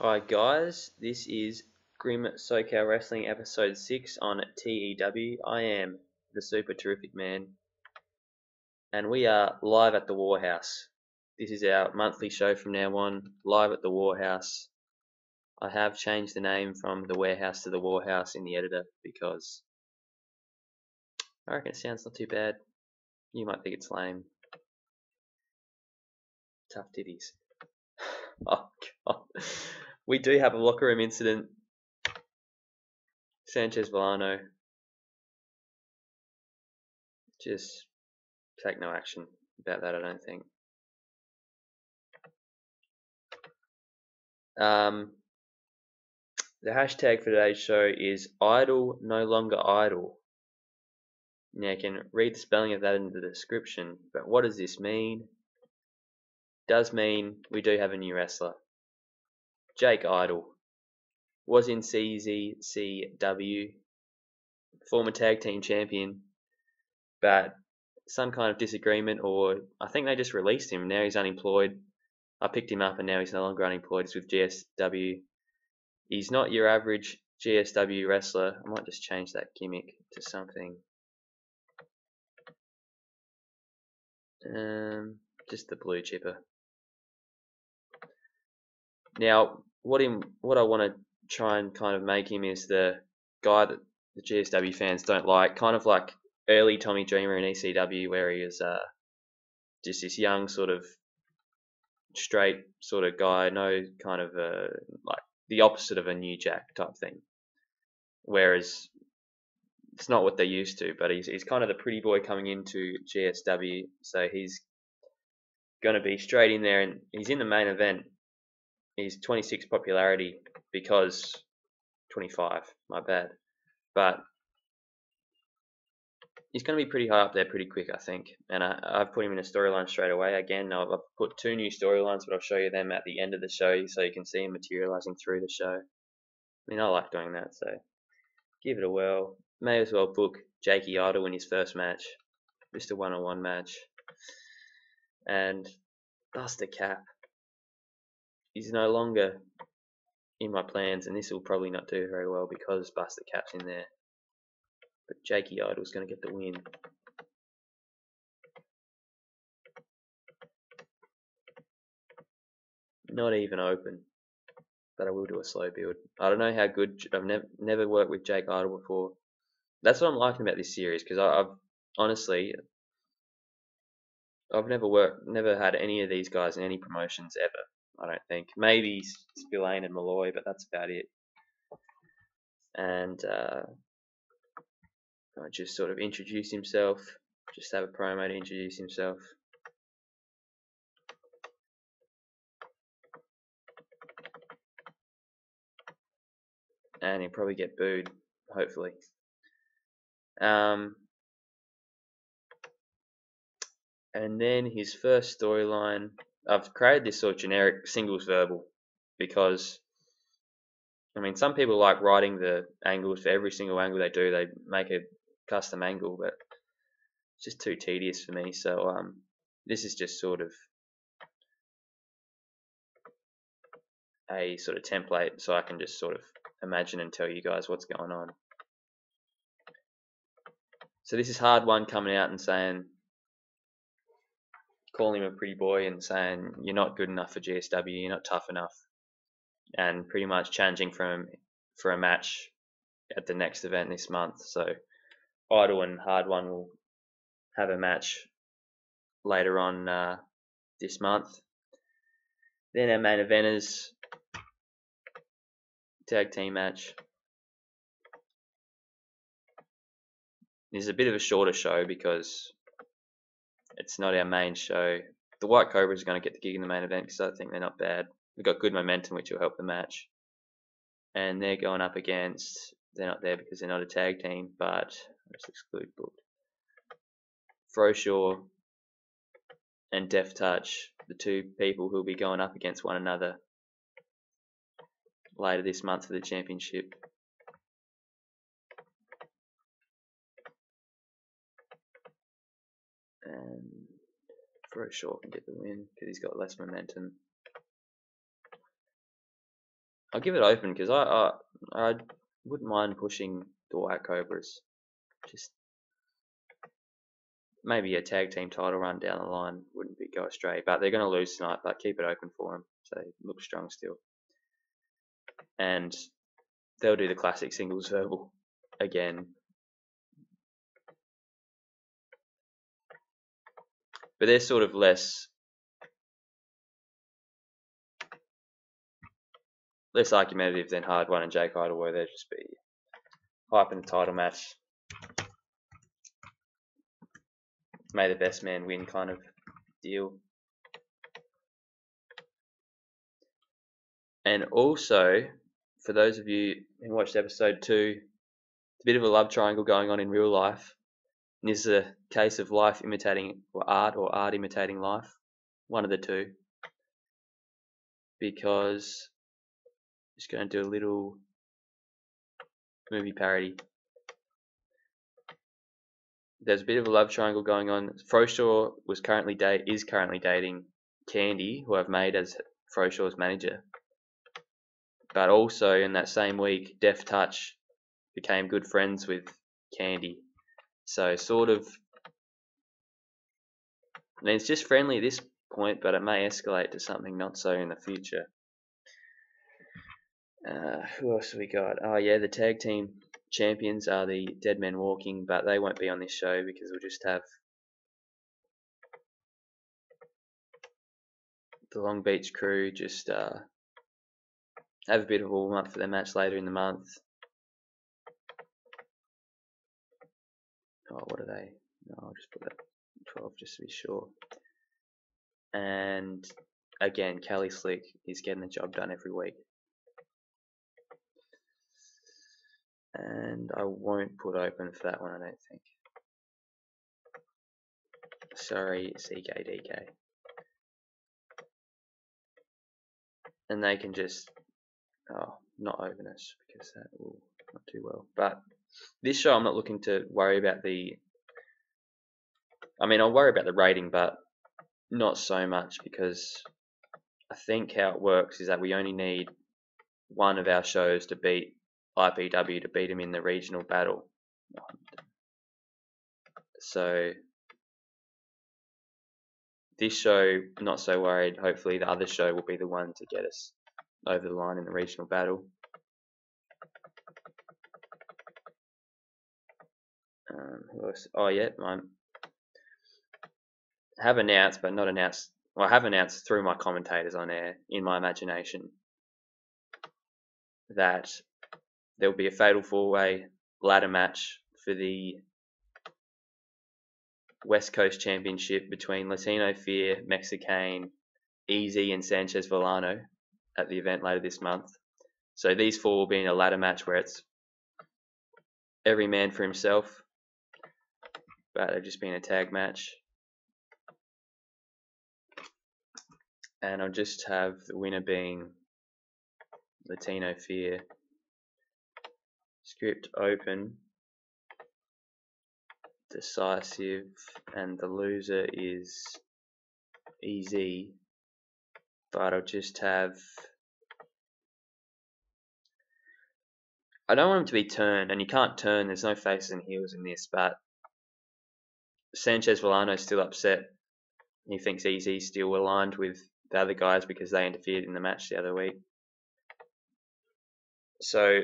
Hi guys, this is Grimm SoCal Wrestling episode 6 on TEW. I am the super terrific man, and we are live at the WarHouse. This is our monthly show from now on, live at the WarHouse. I have changed the name from the Warehouse to the WarHouse in the editor because I reckon it sounds not too bad. You might think it's lame. Tough titties. Oh god. We do have a locker room incident. Sanchez Villano just take no action about that, I don't think. The hashtag for today's show is idle no longer idle. Now you can read the spelling of that in the description, but what does this mean? It does mean we do have a new wrestler. Jake Idle was in CZCW, former tag team champion, but some kind of disagreement, or I think they just released him. Now he's unemployed. I picked him up and now he's no longer unemployed. He's with GSW. He's not your average GSW wrestler. I might just change that gimmick to something. Just the blue chipper. Now, what I want to try and kind of make him is the guy that the GSW fans don't like, kind of like early Tommy Dreamer in ECW, where he is just this young sort of straight sort of guy, no kind of like the opposite of a New Jack type thing. Whereas it's not what they're used to, but he's kind of the pretty boy coming into GSW, so he's going to be straight in there, and he's in the main event. He's 26 popularity because 25, my bad, but he's going to be pretty high up there pretty quick, I think, and I've put him in a storyline straight away. Again, I've put 2 new storylines, but I'll show you them at the end of the show so you can see him materializing through the show. I mean, I like doing that, so give it a whirl. May as well book Jakey Idle in his first match, just a one-on-one match. And Buster Cap is no longer in my plans, and this will probably not do very well because Buster Cap's in there. But Jakey Idle's going to get the win. Not even open, but I will do a slow build. I don't know how good. I've never worked with Jake Idle before. That's what I'm liking about this series, because I've honestly never had any of these guys in any promotions ever. I don't think. Maybe Spillane and Malloy, but that's about it. And I just sort of introduce himself. Just have a promo to introduce himself. And he'll probably get booed, hopefully. And then his first storyline, I've created this sort of generic singles verbal because, I mean, some people like writing the angles for every single angle they do. They make a custom angle, but it's just too tedious for me. So this is just sort of a sort of template, so I can just sort of imagine and tell you guys what's going on. So this is Hard One coming out and saying, calling him a pretty boy and saying you're not good enough for GSW, you're not tough enough, and pretty much challenging for a match at the next event this month. So Idle and Hard One will have a match later on this month. Then our main eventers, tag team match. This is a bit of a shorter show because it's not our main show. The White Cobra is going to get the gig in the main event because I think they're not bad. They've got good momentum, which will help the match. And they're going up against, they're not there because they're not a tag team, but let's exclude booked. Froshaw and Def Touch, the 2 people who will be going up against one another later this month for the championship. And Froshaw can get the win because he's got less momentum. I'll give it open because I wouldn't mind pushing the White Cobras. Just maybe a tag team title run down the line wouldn't go astray, but they're going to lose tonight. But keep it open for them, so they look strong still, and they'll do the classic singles verbal again. But they're sort of less argumentative than Hard One and Jake Idle were. They'd just be hyping the title match, may the best man win kind of deal. And also, for those of you who watched episode 2, it's a bit of a love triangle going on in real life. And this is a case of life imitating art or art imitating life. One of the two. Because I'm just going to do a little movie parody. There's a bit of a love triangle going on. Froshaw is currently dating Candy, who I've made as Froshaw's manager. But also in that same week, Def Touch became good friends with Candy. So sort of, I mean, it's just friendly at this point, but it may escalate to something not so in the future. Who else have we got? Oh yeah, the tag team champions are the Dead Men Walking, but they won't be on this show because we'll just have the Long Beach crew just have a bit of a warm up for their match later in the month. Oh, what are they? No, I'll just put that 12 just to be sure. And again, Kelly Slick is getting the job done every week. And I won't put open for that one, I don't think. Sorry, CKDK. And they can just, not open us because that will not do well. But this show, I'm not looking to worry about I'll worry about the rating, but not so much because I think how it works is that we only need one of our shows to beat IPW to beat them in the regional battle. So this show, not so worried. Hopefully the other show will be the one to get us over the line in the regional battle. Who else? Oh yeah, I have announced, but not announced. Well, I have announced through my commentators on air in my imagination that there will be a fatal 4-way ladder match for the West Coast Championship between Latino Fear, Mexicane, Easy, and Sanchez Villano at the event later this month. So these 4 will be in a ladder match where it's every man for himself, but they've just been a tag match. And I'll just have the winner being Latino Fear. Script open, decisive, and the loser is Easy. But I'll just have, I don't want him to be turned, and you can't turn, there's no faces and heels in this, but Sanchez Villano's still upset. He thinks Easy's still aligned with the other guys because they interfered in the match the other week. So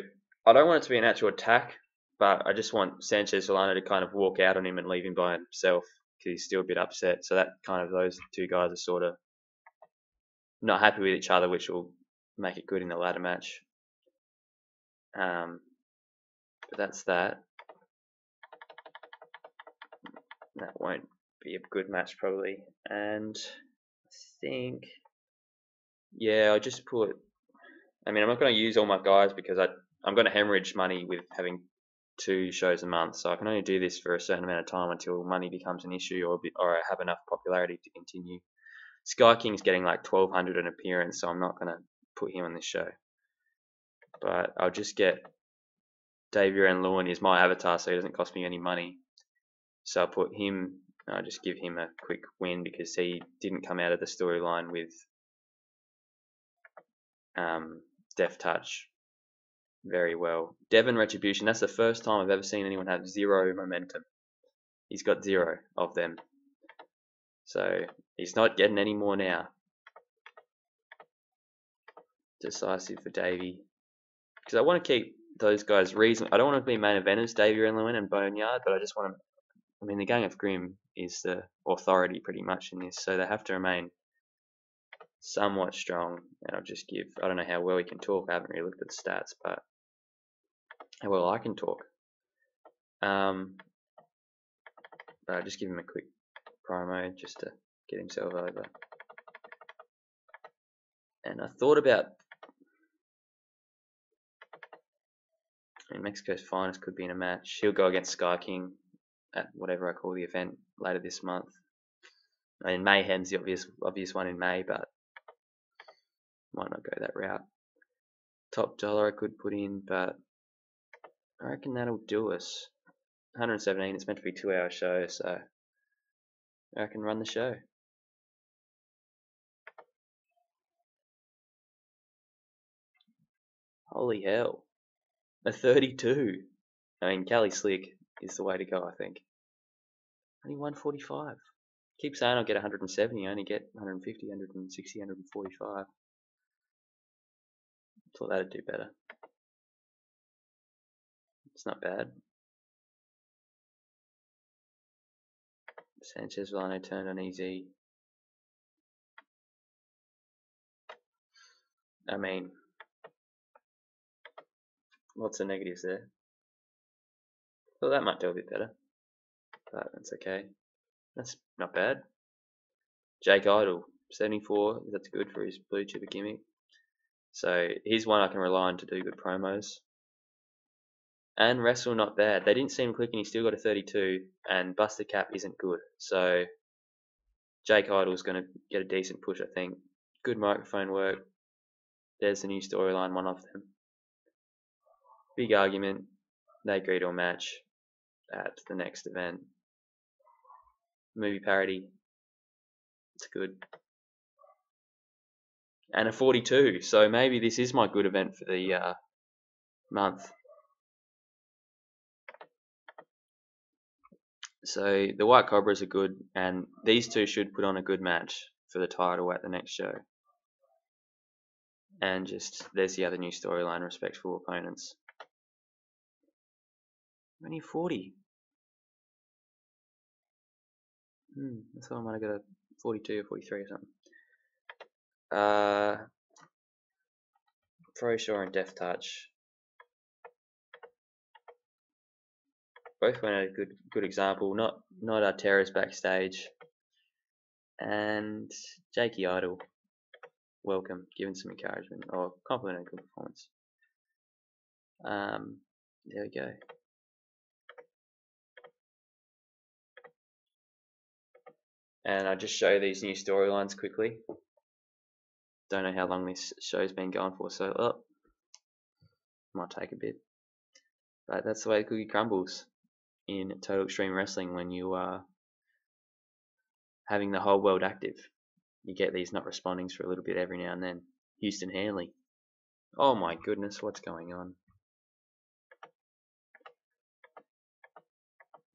I don't want it to be an actual attack, but I just want Sanchez Villano to kind of walk out on him and leave him by himself because he's still a bit upset. So that kind of, those two guys are sort of not happy with each other, which will make it good in the ladder match. But that's that. That won't be a good match probably. And I think, yeah, I'll just put, I'm not going to use all my guys because I'm going to hemorrhage money with having 2 shows a month. So I can only do this for a certain amount of time until money becomes an issue or I have enough popularity to continue. Sky King's getting like 1,200 an appearance, so I'm not going to put him on this show. But I'll just get Xavier and Lewin is my avatar, so he doesn't cost me any money. So I'll put him, I'll just give him a quick win because he didn't come out of the storyline with Deft Touch very well. Devon Retribution, that's the first time I've ever seen anyone have 0 momentum. He's got 0 of them. So he's not getting any more now. Decisive for Davey. Because I want to keep those guys reasonable. I don't want to be main eventers, Davey Renlewin and Boneyard, but I just want to. I mean, the Gang of Grimm is the authority pretty much in this, so they have to remain somewhat strong. And I'll just give. I don't know how well he can talk. I haven't really looked at the stats, but how well I can talk. But I'll just give him a quick promo just to get himself over. And I thought about. I mean, Mexico's Finest could be in a match. He'll go against Sky King at whatever I call the event later this month. I mean, Mayhem's the obvious one in May, but might not go that route. Top Dollar I could put in, but I reckon that'll do us. 117, it's meant to be a 2-hour show, so I can run the show. Holy hell. A 32. I mean, Cali Slick is the way to go, I think. Only 145. Keep saying I'll get 170, I only get 150, 160, 145. Thought that'd do better. It's not bad. Sanchez Villano turned on easy. I mean, lots of negatives there. Well, that might do a bit better, but that's okay. That's not bad. Jake Idle, 74. That's good for his blue chipper gimmick. So he's one I can rely on to do good promos. And wrestle not bad. They didn't seem quick and he still got a 32. And Buster Cap isn't good. So Jake Idle's going to get a decent push, I think. Good microphone work. There's the new storyline, one of them. Big argument. They agree to a match at the next event. Movie parody. It's good. And a 42. So maybe this is my good event for the month. So the White Cobras are good, and these two should put on a good match for the title at the next show. And just, there's the other new storyline, respectful opponents. Only 40. I thought I might have got a 42 or 43 or something. Pro-Shore and Deft Touch. Both went at a good example. Not Arteris backstage. And Jakey Idle. Welcome, given some encouragement or complimented a good performance. There we go. And I'll just show these new storylines quickly. Don't know how long this show's been going for, so might take a bit. But that's the way the cookie crumbles in Total Extreme Wrestling when you are having the whole world active. You get these not respondings for a little bit every now and then. Houston Hanley. Oh my goodness, what's going on?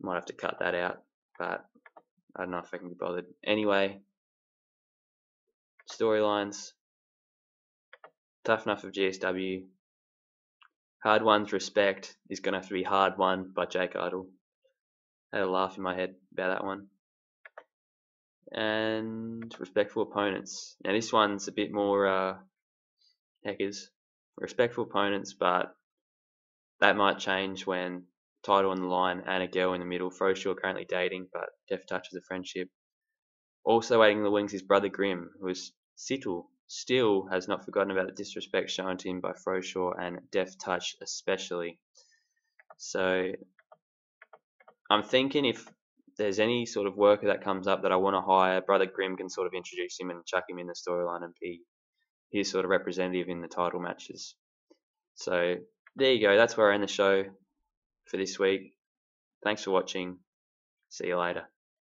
Might have to cut that out, but I don't know if I can be bothered. Anyway, storylines. Tough Enough of GSW. Hard One's Respect is going to have to be Hard Won by Jake Idle. I had a laugh in my head about that one. And Respectful Opponents. Now this one's a bit more heckers. Respectful Opponents, but that might change when title on the line and a girl in the middle. Froshore currently dating, but Deft Touch is a friendship. Also waiting in the wings is Brother Grimm, who is still has not forgotten about the disrespect shown to him by Froshore and Deft Touch especially. So I'm thinking if there's any sort of worker that comes up that I want to hire, Brother Grimm can sort of introduce him and chuck him in the storyline and be his sort of representative in the title matches. So there you go. That's where I end the show for this week. Thanks for watching. See you later.